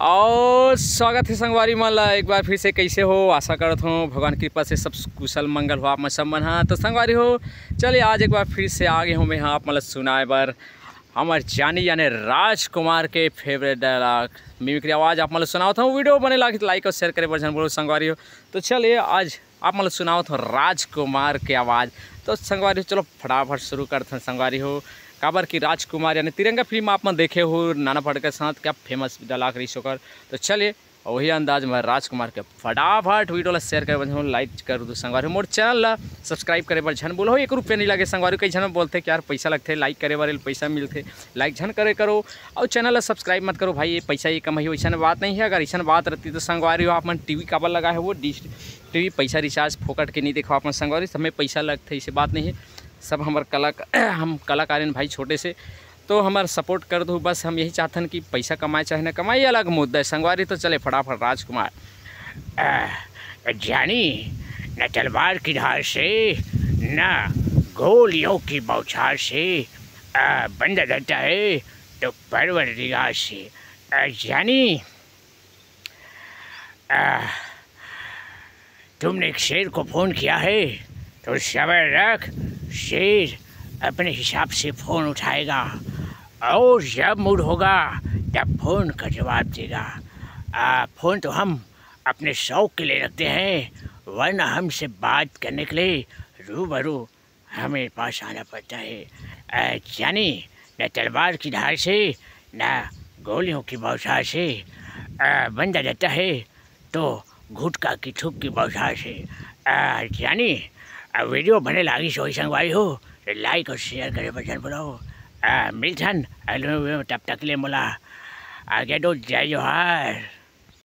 और स्वागत है संगवारी मन ला एक बार फिर से। कैसे हो? आशा करत हूँ भगवान की कृपा से सब कुशल मंगल हो आप में सब मन। हाँ तो संगवारी हो, चलिए आज एक बार फिर से आगे हूँ मैं हाँ आप मतलब सुनाए बर हमार जानी यानी राजकुमार के फेवरेट डायलॉग मिमिक्री आवाज़ आप मतलब सुनाओ था। वीडियो बने लाइक लाइक और शेयर करे बर बोलो संगवारी हो। तो चलिए आज आप मतलब सुनाओ था राजकुमार के आवाज़। तो संगवारी हो चलो फटाफट शुरू करते हैं संगवारी हो। काबर की राजकुमार यानी तिरंगा फिल्म आप में देखे हो नाना पाटेकर के साथ क्या फेमस डायलॉग रही होकर। तो चलिए वही अंदाज में राजकुमार के फटाफट वीडियो ला शेयर करे लाइक कर दो संगवारी। मोर चैनल ला सब्सक्राइब करे बर झन बोलो 1 रुपया नहीं लगे संगवारी। कई झन बोलते कि यार पैसा लगते लाइक करे बर पैसा मिलते, लाइक झन करे करो और चैनल ला सब्सक्राइब मत करो भाई, ये पैसा ये कमाई वैसा बात नहीं है। अगर ऐसा बात रहती तो संगवारी हो आप मन टीवी काबर लगा है वो डिश टीवी पैसा रिचार्ज फोकट के नहीं देखो आप संगवारी, हमें पैसा लगता है ऐसी बात नहीं है। सब हमारे हम कलाकारिन भाई छोटे से तो हमारा सपोर्ट कर दो बस। हम यही चाहते हैं कि पैसा कमाए चाहे ना कमाए अलग मुद्दा है संगवारी। तो चले फटाफट राजकुमार। जानी न तलवार की धार से न गोलियों की बौछार से बंदा डरता है तो परवरदिगार से। जानी तुमने एक शेर को फ़ोन किया है तो सबर रख, शेर अपने हिसाब से फ़ोन उठाएगा और जब मूड होगा तब फ़ोन का जवाब देगा। फ़ोन तो हम अपने शौक़ के लिए रखते हैं, वरना हमसे बात करने के लिए रूबरू हमें पास आना पड़ता है। जानी न तलवार की धार से न गोलियों की बौछार से बंदा रहता है तो गुटखा की थूक की बौछार से। जानी वीडियो बने लागी सोई संगवारी हो लाइक और शेयर करे बचन बोलो। मिलथन तब तक ले मोला आगे तो जय जोहार।